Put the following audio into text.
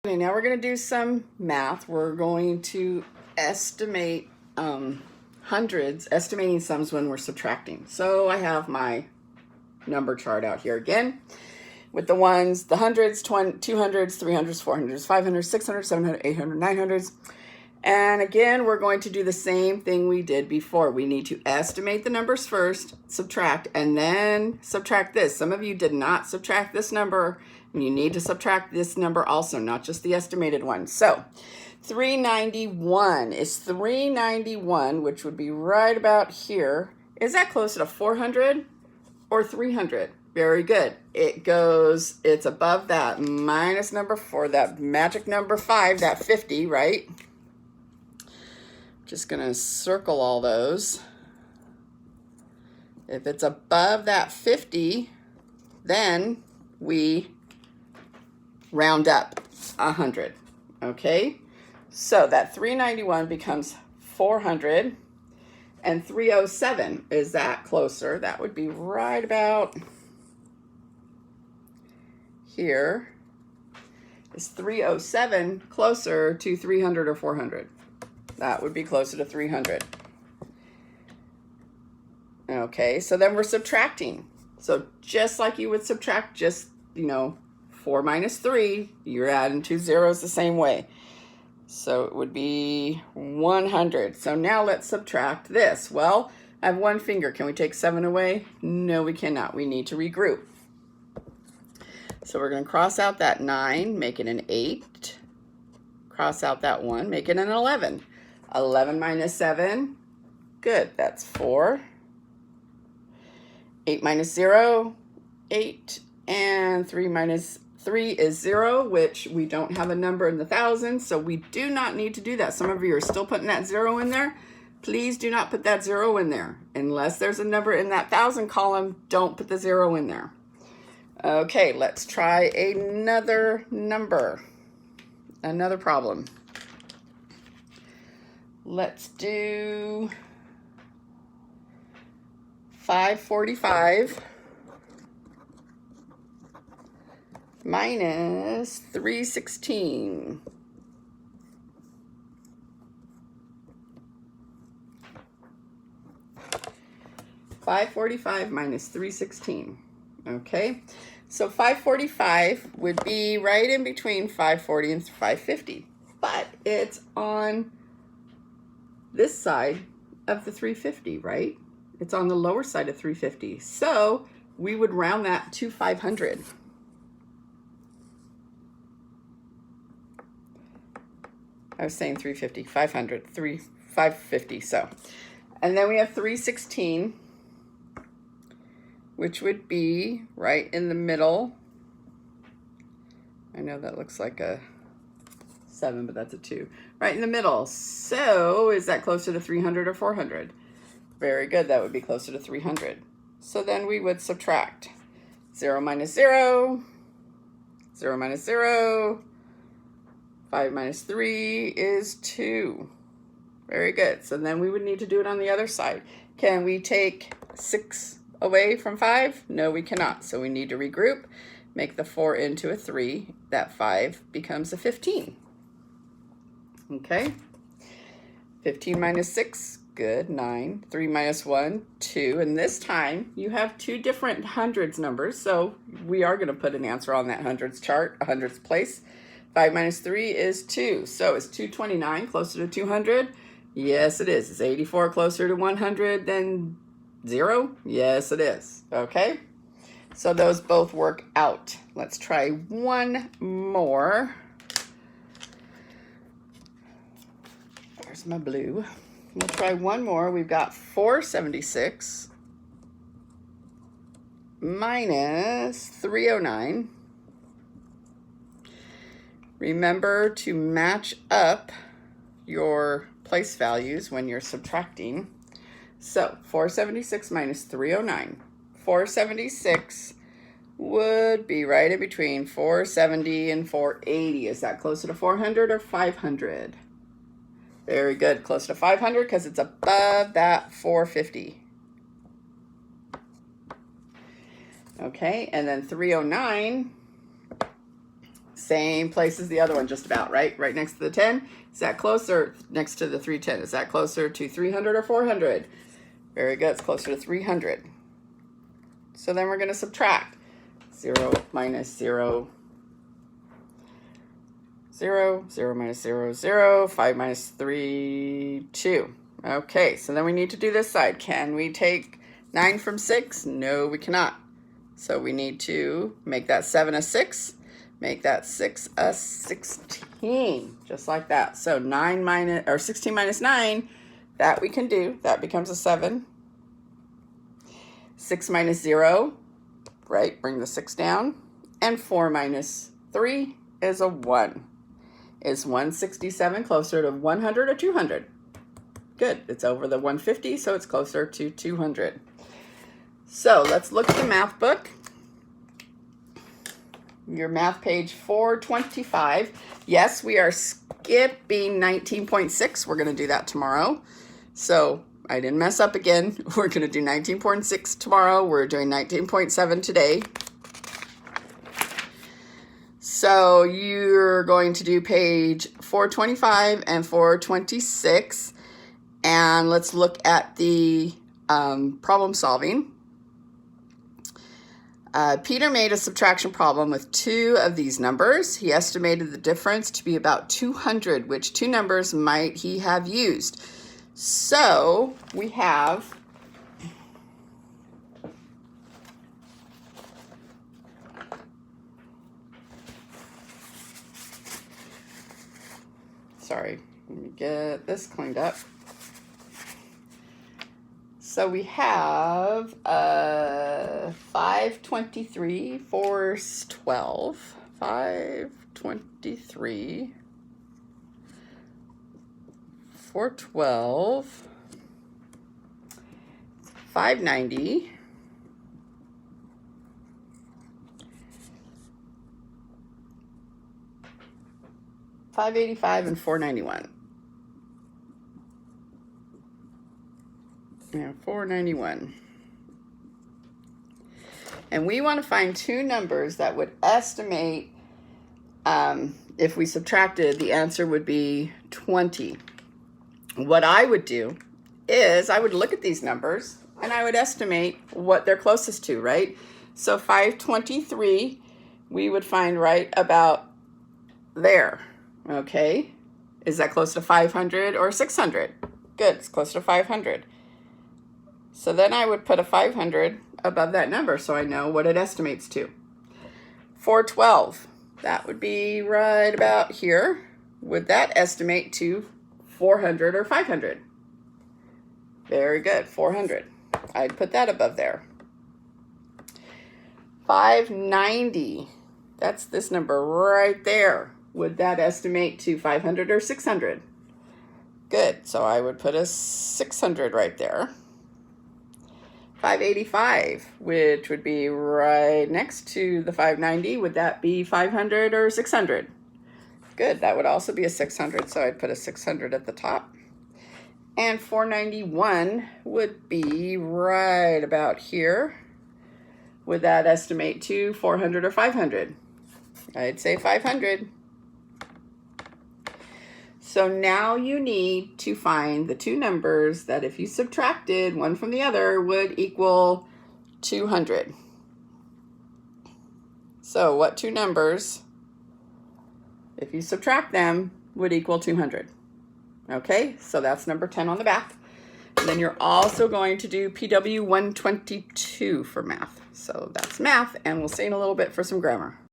Okay, now we're going to do some math. We're going to estimate hundreds, estimating sums when we're subtracting. So I have my number chart out here again with the ones, the hundreds, 200s, 300s, 400s, 500s, 600s, 700, 800, 900s. And again, we're going to do the same thing we did before. We need to estimate the numbers first, subtract, and then subtract this. Some of you did not subtract this number, and you need to subtract this number also, not just the estimated one. So 391 is 391, which would be right about here. Is that closer to 400 or 300? Very good. It's above that minus number 4, that magic number 5, that 50, right? Just going to circle all those. If it's above that 50, then we round up 100, okay? So that 391 becomes 400, and 307, is that closer? That would be right about here. Is 307 closer to 300 or 400? That would be closer to 300. Okay, so then we're subtracting. So just like you would subtract just, 4 minus 3, you're adding 2 zeros the same way. So it would be 100. So now let's subtract this. Well, I have one finger. Can we take 7 away? No, we cannot. We need to regroup. So we're going to cross out that 9, make it an 8. Cross out that 1, make it an 11. 11 minus 7, good, that's 4. 8 minus 0, 8. And 3 minus 3 is 0, which we don't have a number in the thousands, so we do not need to do that. Some of you are still putting that 0 in there. Please do not put that 0 in there. Unless there's a number in that thousand column, don't put the 0 in there. Okay, let's try another number, another problem. Let's do 545 minus 316. $545 minus 316. Okay, so 545 would be right in between 540 and 550, but it's on this side of the 350, right? It's on the lower side of 350. So we would round that to 500. I was saying 350, 500, 550, so. And then we have 316, which would be right in the middle. I know that looks like a 7, but that's a 2. Right in the middle. So is that closer to 300 or 400? Very good, that would be closer to 300. So then we would subtract 0 minus 0, 0 minus 0, 5 minus 3 is 2. Very good. So then we would need to do it on the other side. Can we take 6 away from 5? No, we cannot. So we need to regroup, make the 4 into a 3. That 5 becomes a 15. Okay. 15 minus 6, good, 9. 3 minus 1, 2. And this time you have 2 different hundreds numbers. So we are going to put an answer on that hundreds chart, a hundreds place. 5 minus 3 is 2. So is 229 closer to 200? Yes, it is. Is 84 closer to 100 than 0? Yes, it is. Okay. So those both work out. Let's try one more. There's my blue. We'll try one more. We've got 476 minus 309. Remember to match up your place values when you're subtracting. So 476 minus 309. 476 would be right in between 470 and 480. Is that closer to 400 or 500? Very good, close to 500 because it's above that 450. Okay, and then 309 Same place as the other one, just about, right? Right next to the 10. Is that closer? Next to the 310. Is that closer to 300 or 400? Very good. It's closer to 300. So then we're going to subtract. 0 minus 0, 0, 0 minus 0, 0, 5 minus 3, 2. Okay, so then we need to do this side. Can we take 9 from 6? No, we cannot. So we need to make that 7 a 6, make that 6 a 16, just like that. So 16 minus 9, that we can do. That becomes a 7. 6 minus 0, right? Bring the 6 down. And 4 minus 3 is a 1. Is 167 closer to 100 or 200? Good. It's over the 150, so it's closer to 200. So let's look at the math book. Your math page 425. Yes, we are skipping 19.6. We're going to do that tomorrow. So I didn't mess up again. We're going to do 19.6 tomorrow. We're doing 19.7 today. So you're going to do page 425 and 426. And let's look at the problem solving. Peter made a subtraction problem with 2 of these numbers. He estimated the difference to be about 200. Which 2 numbers might he have used? So we have sorry, let me get this cleaned up. So we have 523, 412, 523, 412, 590, 585, and 491. Yeah, 491. And we want to find 2 numbers that would estimate, if we subtracted, the answer would be 20. What I would do is I would look at these numbers and I would estimate what they're closest to, right? So 523, we would find right about there, okay? Is that close to 500 or 600? Good, it's close to 500. So then I would put a 500 above that number so I know what it estimates to. 412, that would be right about here. Would that estimate to 400 or 500? Very good, 400. I'd put that above there. 590, that's this number right there. Would that estimate to 500 or 600? Good, so I would put a 600 right there. 585, which would be right next to the 590. Would that be 500 or 600? Good, that would also be a 600, so I'd put a 600 at the top. And 491 would be right about here. Would that estimate to 400 or 500? I'd say 500. So now you need to find the 2 numbers that if you subtracted one from the other would equal 200. So what 2 numbers, if you subtract them, would equal 200? Okay, so that's number 10 on the back. And then you're also going to do PW 122 for math. So that's math, and we'll see in a little bit for some grammar.